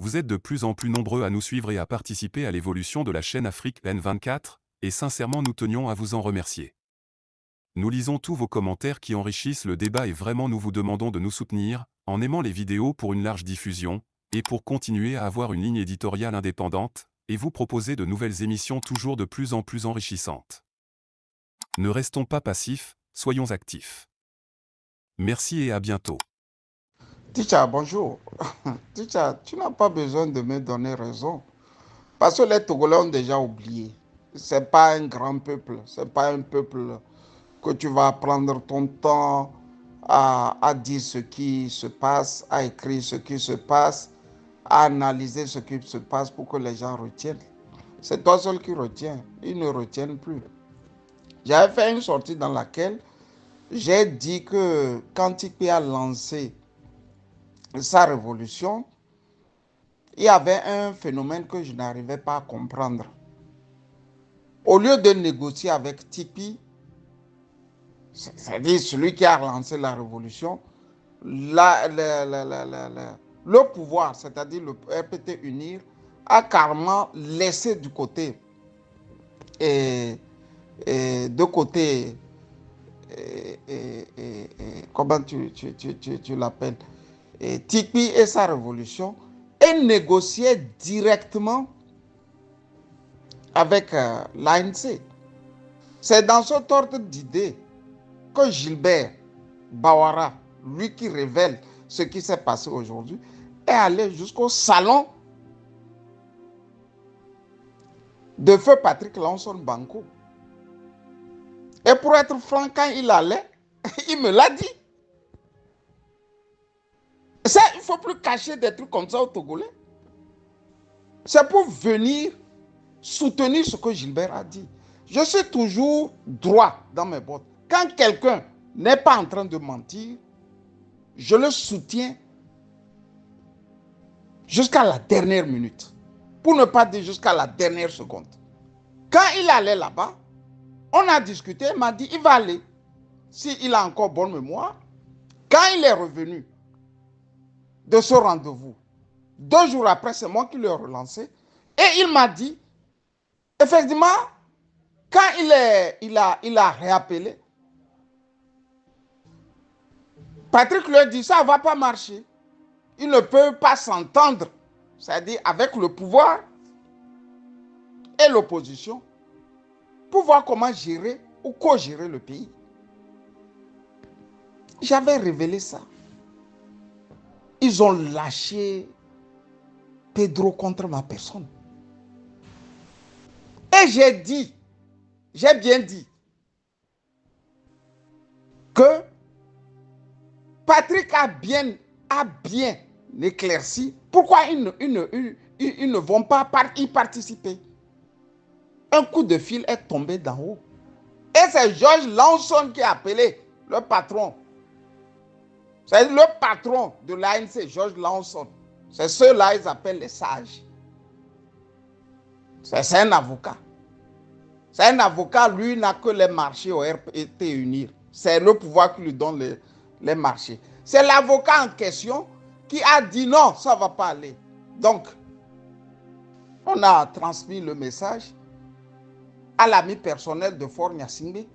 Vous êtes de plus en plus nombreux à nous suivre et à participer à l'évolution de la chaîne Afrique N24, et sincèrement nous tenions à vous en remercier. Nous lisons tous vos commentaires qui enrichissent le débat et vraiment nous vous demandons de nous soutenir, en aimant les vidéos pour une large diffusion, et pour continuer à avoir une ligne éditoriale indépendante, et vous proposer de nouvelles émissions toujours de plus en plus enrichissantes. Ne restons pas passifs, soyons actifs. Merci et à bientôt. Teacher, bonjour. Teacher, tu n'as pas besoin de me donner raison. Parce que les Togolais ont déjà oublié. Ce n'est pas un grand peuple. Ce n'est pas un peuple que tu vas prendre ton temps à dire ce qui se passe, à écrire ce qui se passe, à analyser ce qui se passe pour que les gens retiennent. C'est toi seul qui retiens. Ils ne retiennent plus. J'avais fait une sortie dans laquelle j'ai dit que quand Tikpi a lancé sa révolution, il y avait un phénomène que je n'arrivais pas à comprendre. Au lieu de négocier avec Tikpi, c'est-à-dire celui qui a lancé la révolution, le pouvoir, c'est-à-dire le RPT Unir, a carrément laissé de côté, comment tu l'appelles, Tikpi et sa révolution, et négociait directement avec l'ANC. C'est dans cet ordre d'idée que Gilbert Bawara, lui qui révèle ce qui s'est passé aujourd'hui, est allé jusqu'au salon de feu Patrick Lansson Banco. Et pour être franc, quand il allait, il me l'a dit. Ça, il ne faut plus cacher des trucs comme ça au Togolais. C'est pour venir soutenir ce que Gilbert a dit. Je suis toujours droit dans mes bottes. Quand quelqu'un n'est pas en train de mentir, je le soutiens jusqu'à la dernière minute. Pour ne pas dire jusqu'à la dernière seconde. Quand il allait là-bas, on a discuté, il m'a dit il va aller. S'il a encore bonne mémoire, quand il est revenu de ce rendez-vous, 2 jours après, c'est moi qui l'ai relancé, et il m'a dit, effectivement, quand il a réappelé, Patrick lui a dit, ça ne va pas marcher. Il ne peut pas s'entendre, c'est-à-dire avec le pouvoir et l'opposition, pour voir comment gérer ou co-gérer le pays. J'avais révélé ça. Ils ont lâché Pedro contre ma personne. Et j'ai bien dit, que Patrick a bien éclairci pourquoi ils ne vont pas y participer. Un coup de fil est tombé d'en haut. Et c'est Georges Lansson qui a appelé le patron. C'est le patron de l'ANC, Georges Lansson. C'est ceux-là, ils appellent les sages. C'est un avocat. C'est un avocat, lui, n'a que les marchés au RPT Unir. C'est le pouvoir qui lui donne les marchés. C'est l'avocat en question qui a dit non, ça ne va pas aller. Donc, on a transmis le message à l'ami personnel de Fort Gnassingbé,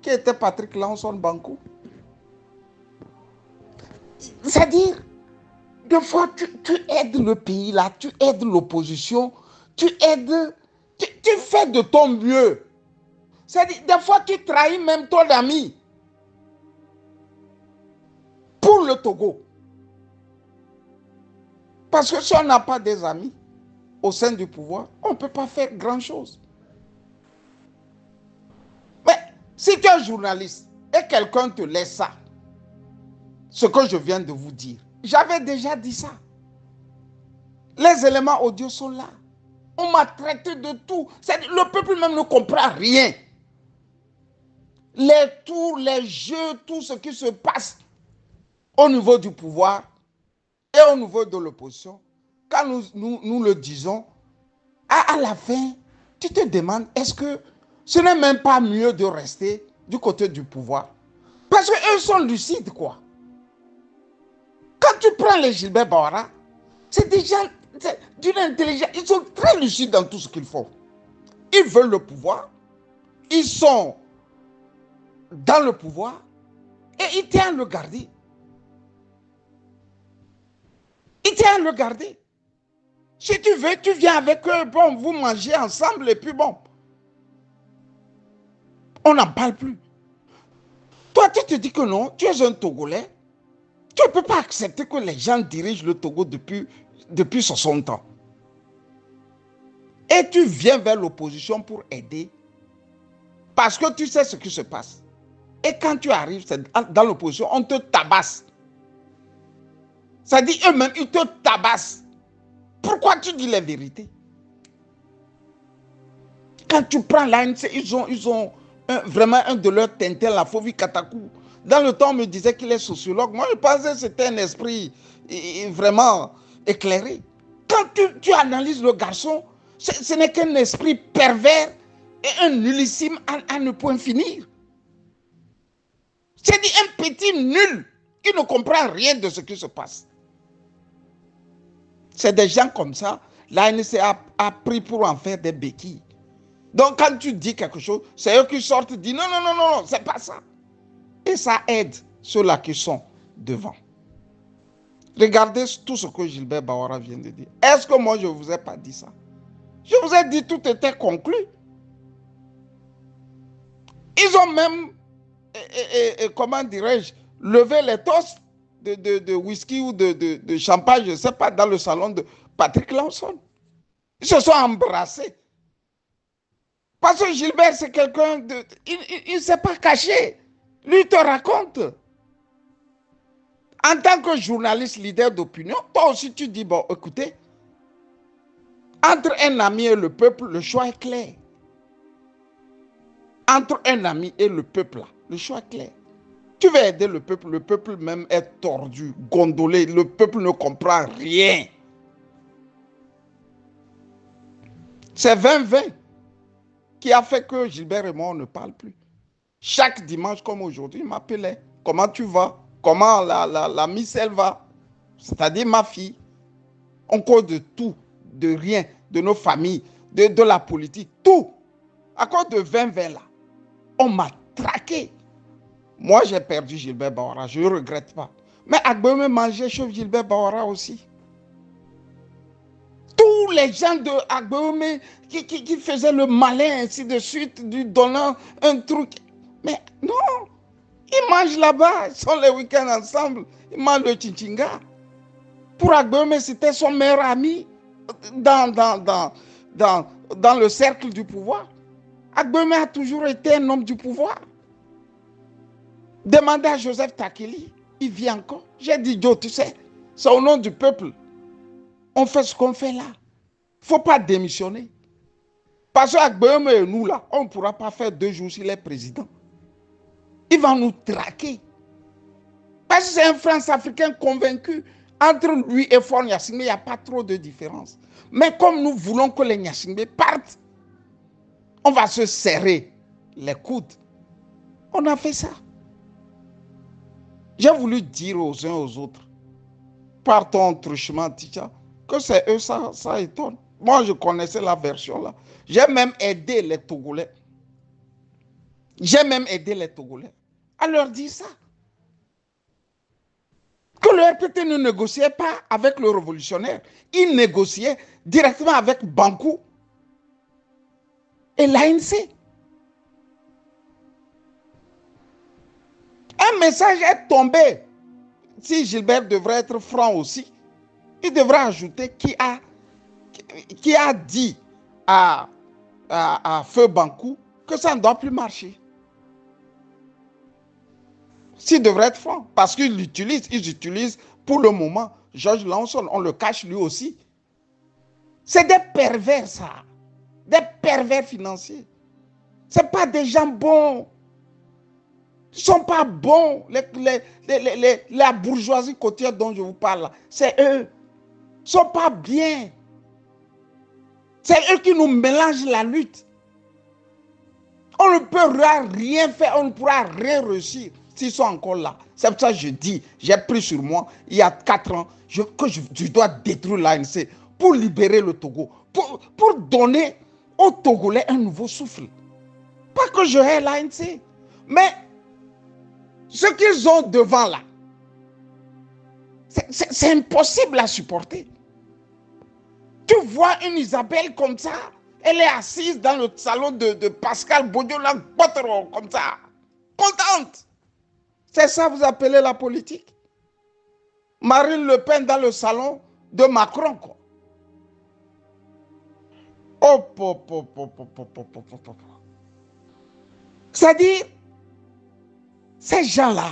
qui était Patrick Lansson Banco. C'est-à-dire, des fois, tu aides le pays là, tu aides l'opposition, tu fais de ton mieux. C'est-à-dire, des fois, tu trahis même ton ami pour le Togo. Parce que si on n'a pas des amis au sein du pouvoir, on ne peut pas faire grand-chose. Mais si tu es journaliste et quelqu'un te laisse ça, ce que je viens de vous dire, j'avais déjà dit ça. Les éléments audio sont là. On m'a traité de tout. Le peuple même ne comprend rien. Les tours, les jeux, tout ce qui se passe au niveau du pouvoir et au niveau de l'opposition, quand nous le disons, à la fin, tu te demandes, est-ce que ce n'est même pas mieux de rester du côté du pouvoir? Parce qu'eux sont lucides, quoi. Quand tu prends les Gilbert Bawara, c'est des gens, c'est d'une intelligence. Ils sont très lucides dans tout ce qu'ils font. Ils veulent le pouvoir. Ils sont dans le pouvoir. Et ils tiennent à le garder. Ils tiennent à le garder. Si tu veux, tu viens avec eux. Bon, vous mangez ensemble et puis bon. On n'en parle plus. Toi, tu te dis que non, tu es un Togolais. Tu ne peux pas accepter que les gens dirigent le Togo depuis 60 ans. Et tu viens vers l'opposition pour aider. Parce que tu sais ce qui se passe. Et quand tu arrives dans l'opposition, on te tabasse. Ça dit eux-mêmes, ils te tabassent. Pourquoi tu dis la vérité? Quand tu prends l'ANC, ils ont vraiment un de leurs tintins, la Fovi Katakou. Dans le temps, on me disait qu'il est sociologue. Moi, je pensais que c'était un esprit vraiment éclairé. Quand tu analyses le garçon, ce n'est qu'un esprit pervers et un nullissime à ne point finir. C'est dit un petit nul qui ne comprend rien de ce qui se passe. C'est des gens comme ça, l'ANC a pris pour en faire des béquilles. Donc quand tu dis quelque chose, c'est eux qui sortent et disent non, non, non, non, c'est pas ça. Et ça aide ceux-là qui sont devant. Regardez tout ce que Gilbert Bawara vient de dire. Est-ce que moi je ne vous ai pas dit ça? Je vous ai dit tout était conclu. Ils ont même, comment dirais-je, levé les tosses de whisky ou de champagne, je ne sais pas, dans le salon de Patrick Lawson. Ils se sont embrassés. Parce que Gilbert, c'est quelqu'un de... Il ne s'est pas caché. Lui, il te raconte. En tant que journaliste leader d'opinion, toi aussi, tu dis, bon, écoutez, entre un ami et le peuple, le choix est clair. Entre un ami et le peuple, le choix est clair. Tu veux aider le peuple même est tordu, gondolé, le peuple ne comprend rien. C'est 20-20 qui a fait que Gilbert et moi, on ne parle plus. Chaque dimanche comme aujourd'hui, il m'appelait. Comment tu vas? Comment la Miss elle va? C'est-à-dire ma fille. On cause de tout, de rien, de nos familles, de la politique, tout. À cause de 20-20 là, on m'a traqué. Moi, j'ai perdu Gilbert Bawara, je ne regrette pas. Mais Agboume mangeait chez Gilbert Bawara aussi. Tous les gens de Agboume qui faisaient le malin, ainsi de suite, lui donnant un truc. Mais non, ils mangent là-bas, ils sont les week-ends ensemble, ils mangent le chinchinga. Pour Agboume, c'était son meilleur ami dans le cercle du pouvoir. Agboume a toujours été un homme du pouvoir. Demandez à Joseph Takeli, il vit encore. J'ai dit, Joe, tu sais, c'est au nom du peuple. On fait ce qu'on fait là. Il ne faut pas démissionner. Parce qu'Agboume et nous là, on ne pourra pas faire 2 jours s'il est président. Il va nous traquer. Parce que c'est un France-Africain convaincu. Entre lui et Faure Gnassingbé, il n'y a pas trop de différence. Mais comme nous voulons que les Gnassingbé partent, on va se serrer les coudes. On a fait ça. J'ai voulu dire aux uns aux autres, par ton truchement, Ticha, que c'est eux, ça étonne. Moi, je connaissais la version là. J'ai même aidé les Togolais. À leur dire ça. Que le RPT ne négociait pas avec le révolutionnaire. Il négociait directement avec Bankou et l'ANC. Un message est tombé. Si Gilbert devrait être franc aussi, il devrait ajouter qui a dit à Feu Bankou que ça ne doit plus marcher. S'il devrait être franc, parce qu'ils utilisent pour le moment Georges Lanson, on le cache lui aussi. C'est des pervers ça, des pervers financiers. Ce ne sont pas des gens bons. Ils ne sont pas bons. La bourgeoisie côtière dont je vous parle, c'est eux. Ils ne sont pas bien. C'est eux qui nous mélangent la lutte. On ne pourra rien faire, on ne pourra rien réussir s'ils sont encore là. C'est pour ça que je dis, j'ai pris sur moi, il y a 4 ans, que je dois détruire l'ANC pour libérer le Togo, pour donner aux Togolais un nouveau souffle. Pas que je hais l'ANC, mais ce qu'ils ont devant là, c'est impossible à supporter. Tu vois une Isabelle comme ça, elle est assise dans le salon de Pascal Bodjola, comme ça, contente. C'est ça vous appelez la politique? Marine Le Pen dans le salon de Macron, quoi. C'est-à-dire, ces gens-là,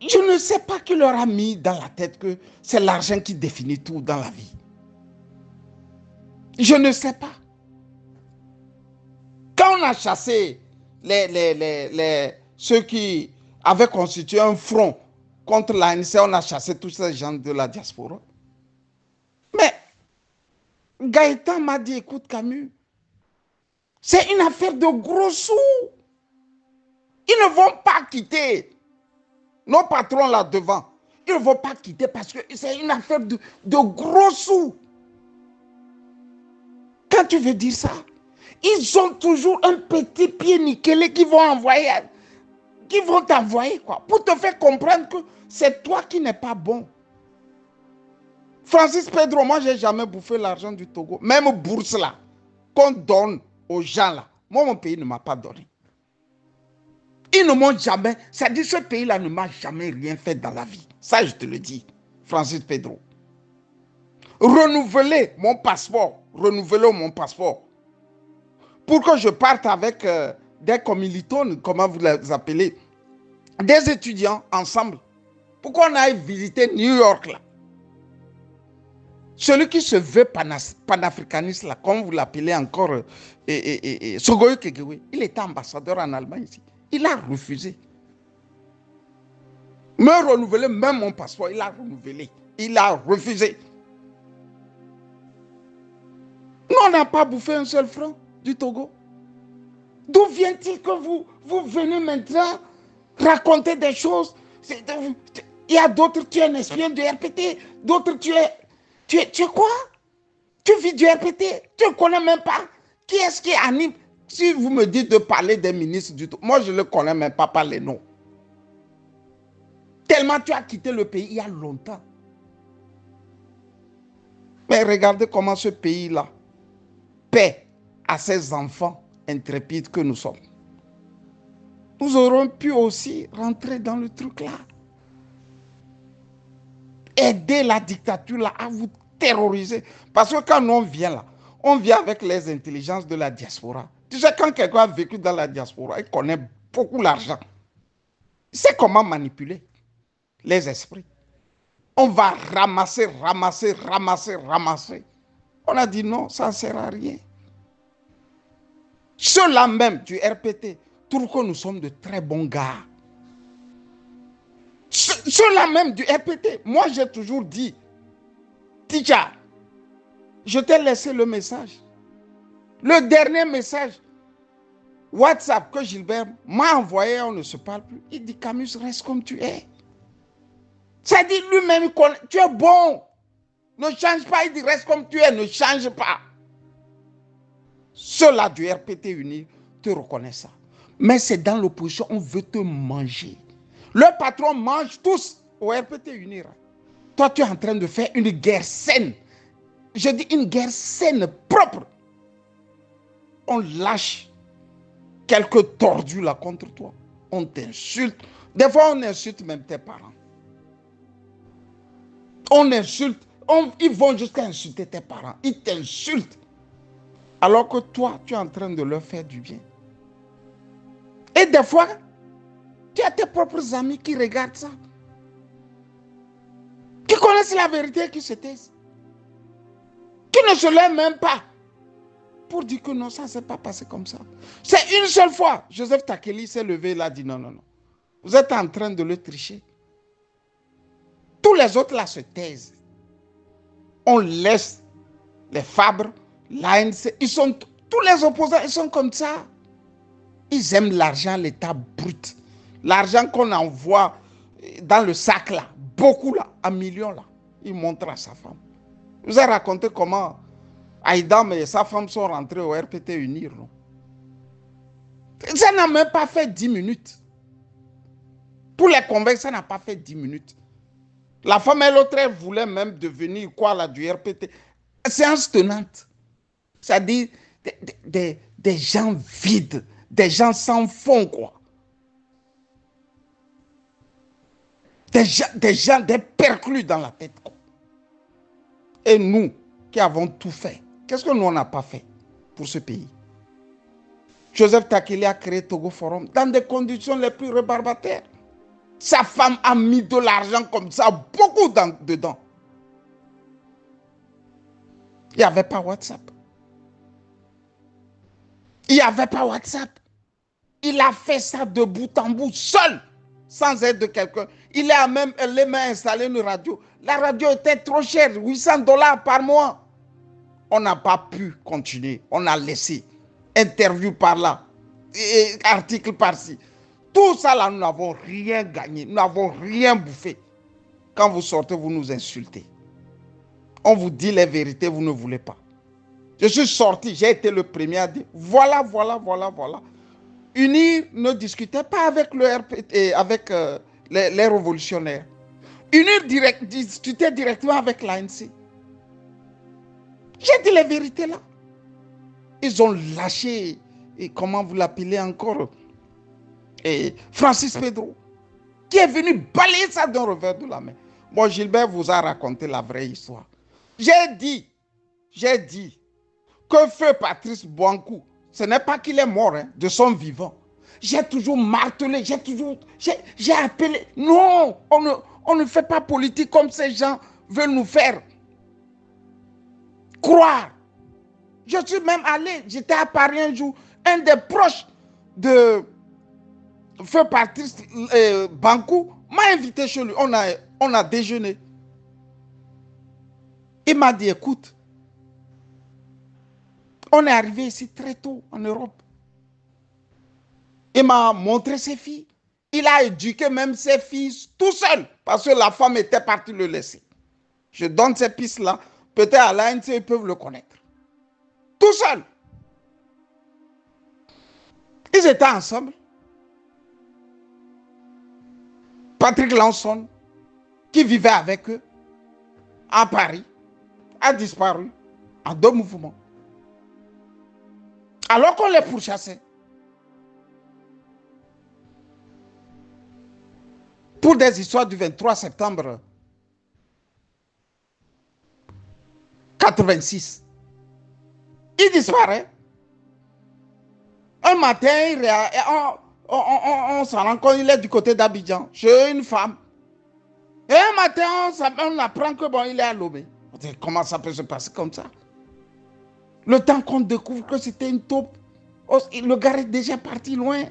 je ne sais pas qui leur a mis dans la tête que c'est l'argent qui définit tout dans la vie. Je ne sais pas. Quand on a chassé ceux qui avaient constitué un front contre l'ANC, on a chassé tous ces gens de la diaspora. Mais Gaëtan m'a dit, écoute Camus, c'est une affaire de gros sous. Ils ne vont pas quitter nos patrons là devant. Ils ne vont pas quitter parce que c'est une affaire de gros sous. Quand tu veux dire ça, ils ont toujours un petit pied nickelé qui vont envoyer, qui vont t'envoyer quoi, pour te faire comprendre que c'est toi qui n'es pas bon. Francis Pedro, moi j'ai jamais bouffé l'argent du Togo, même bourse là, qu'on donne aux gens là. Moi mon pays ne m'a pas donné. Ils ne m'ont jamais, c'est-à-dire ce pays-là ne m'a jamais rien fait dans la vie. Ça, je te le dis, Francis Pedro. Renouveler mon passeport, pour que je parte avec des commilitones, comment vous les appelez, des étudiants ensemble, pour qu'on aille visiter New York là. Celui qui se veut panafricaniste là, comme vous l'appelez encore, Sogoye Kegewe, il était ambassadeur en Allemagne ici. Il a refusé. Me renouveler même mon passeport, il a renouvelé. Il a refusé. Nous, on n'a pas bouffé un seul franc du Togo. D'où vient-il que vous venez maintenant raconter des choses? Il y a d'autres, tu es un espion du RPT. D'autres, tu es quoi? Tu vis du RPT. Tu ne connais même pas. Qui est-ce qui anime? Si vous me dites de parler des ministres du Togo, moi je ne le connais même pas par les noms. Tellement tu as quitté le pays il y a longtemps. Mais regardez comment ce pays-là paie à ses enfants intrépides que nous sommes. Nous aurons pu aussi rentrer dans le truc là. Aider la dictature là à vous terroriser. Parce que quand on vient là, on vient avec les intelligences de la diaspora. Tu sais, quand quelqu'un a vécu dans la diaspora, il connaît beaucoup l'argent. Il sait comment manipuler les esprits. On va ramasser. On a dit non, ça ne sert à rien. Ceux-là même du RPT trouvent que nous sommes de très bons gars. Ceux-là même du RPT, moi j'ai toujours dit, Ticha, je t'ai laissé le message. Le dernier message, WhatsApp que Gilbert m'a envoyé, on ne se parle plus. Il dit, Camus, reste comme tu es. Ça dit lui-même, tu es bon. Ne change pas, il dit, reste comme tu es, ne change pas. Ceux-là du RPT uni te reconnaissent ça. Mais c'est dans l'opposition, on veut te manger. Le patron mange tous au RPT uni. Toi, tu es en train de faire une guerre saine. Je dis une guerre saine, propre. On lâche quelques tordus là contre toi. On t'insulte. Des fois, on insulte même tes parents. On insulte. Ils vont jusqu'à insulter tes parents. Ils t'insultent. Alors que toi, tu es en train de leur faire du bien. Et des fois, tu as tes propres amis qui regardent ça. Qui connaissent la vérité et qui se taisent. Qui ne se lèvent même pas pour dire que non, ça ne s'est pas passé comme ça. C'est une seule fois. Joseph Takeli s'est levé et a dit non. Vous êtes en train de le tricher. Tous les autres là se taisent. On laisse les Fabre, l'ANC, tous les opposants, ils sont comme ça. Ils aiment l'argent, l'état brut. L'argent qu'on envoie dans le sac là, beaucoup là, en millions là. il montre à sa femme. Je vous ai raconté comment Aïdam et sa femme sont rentrés au RPT Unir. Non? Ça n'a même pas fait 10 minutes. Pour les convaincre, ça n'a pas fait 10 minutes. La femme et l'autre, elle voulait même devenir quoi là du RPT. Séance tenante. C'est-à-dire des gens vides, des gens sans fond, quoi. Des perclus dans la tête, quoi. Et nous, qui avons tout fait, qu'est-ce que nous, on n'a pas fait pour ce pays? Joseph Takele a créé Togo Forum dans des conditions les plus rébarbataires. Sa femme a mis de l'argent comme ça, beaucoup dedans. Il n'y avait pas WhatsApp. Il n'y avait pas WhatsApp. Il a fait ça de bout en bout, seul, sans aide de quelqu'un. Il a même installé une radio. La radio était trop chère, $800 par mois. On n'a pas pu continuer. On a laissé. Interview par là, article par-ci. Tout ça là, nous n'avons rien gagné. Nous n'avons rien bouffé. Quand vous sortez, vous nous insultez. On vous dit les vérités, vous ne voulez pas. Je suis sorti, j'ai été le premier à dire, voilà. UNIR ne discutait pas avec le RPT, avec les révolutionnaires. UNIR discutait directement avec l'ANC. J'ai dit les vérités là. Ils ont lâché, et comment vous l'appelez encore, et Francis Pedro, qui est venu balayer ça d'un revers de la main. Bon, Gilbert vous a raconté la vraie histoire. J'ai dit que feu Patrice Boankou, ce n'est pas qu'il est mort, hein, de son vivant. J'ai toujours martelé, j'ai appelé. Non, on ne fait pas politique comme ces gens veulent nous faire croire. Je suis même allé, j'étais à Paris un jour, un des proches de feu Patrice Boankou m'a invité chez lui. On a déjeuné. Il m'a dit, écoute, on est arrivé ici très tôt en Europe. Il m'a montré ses filles. Il a éduqué même ses filles tout seul parce que la femme était partie le laisser. Je donne ces pistes-là. Peut-être à l'ANC, ils peuvent le connaître. Tout seul. Ils étaient ensemble. Patrick Lanson, qui vivait avec eux à Paris, a disparu en 2 mouvements. Alors qu'on les pourchassait. Pour des histoires du 23 septembre 86. Il disparaît. Un matin, on s'en rend compte, il est du côté d'Abidjan, chez une femme. Et un matin, on apprend que bon, il est à Lomé. Comment ça peut se passer comme ça? Le temps qu'on découvre que c'était une taupe, le gars est déjà parti loin.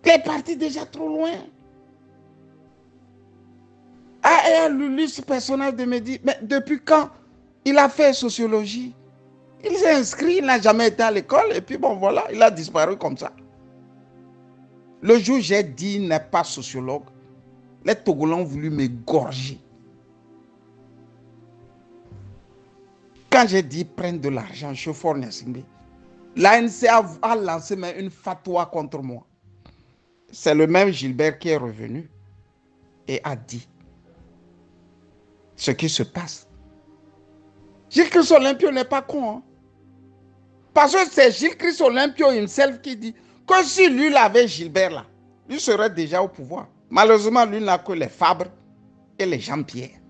Il est parti déjà trop loin. Ah, et lu ce personnage de me dit, mais depuis quand il a fait sociologie? Il s'est inscrit, il n'a jamais été à l'école, et puis bon, voilà, il a disparu comme ça. Le jour où j'ai dit, il n'est pas sociologue, les Togolais ont voulu m'égorger. Quand j'ai dit, prendre de l'argent, chauffeur Nessimbe, l'ANC a lancé une fatwa contre moi. C'est le même Gilbert qui est revenu et a dit ce qui se passe. Gilles-Christ Olympio n'est pas con, hein? Parce que c'est Gilles-Christ Olympio himself qui dit que si lui l'avait Gilbert là, lui serait déjà au pouvoir. Malheureusement, lui n'a que les Fabre et les Jean-Pierre.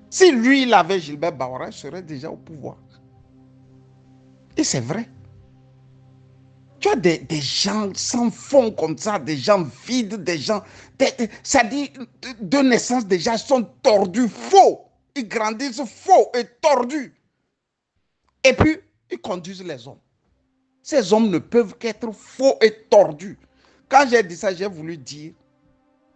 Si lui l'avait Gilbert Baora, il serait déjà au pouvoir. Et c'est vrai. Tu as des gens sans fond comme ça, des gens vides, des gens... ça dit, de naissance déjà, ils sont tordus, faux. Ils grandissent faux et tordus. Et puis, ils conduisent les hommes. Ces hommes ne peuvent qu'être faux et tordus. Quand j'ai dit ça, j'ai voulu dire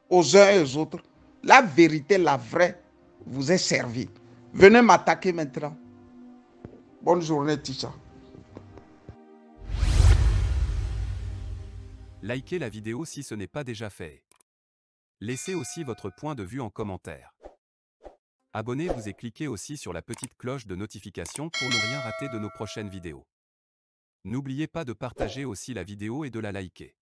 aux uns et aux autres, la vérité, la vraie, vous est servie. Venez m'attaquer maintenant. Bonne journée, Ticha. Likez la vidéo si ce n'est pas déjà fait. Laissez aussi votre point de vue en commentaire. Abonnez-vous et cliquez aussi sur la petite cloche de notification pour ne rien rater de nos prochaines vidéos. N'oubliez pas de partager aussi la vidéo et de la liker.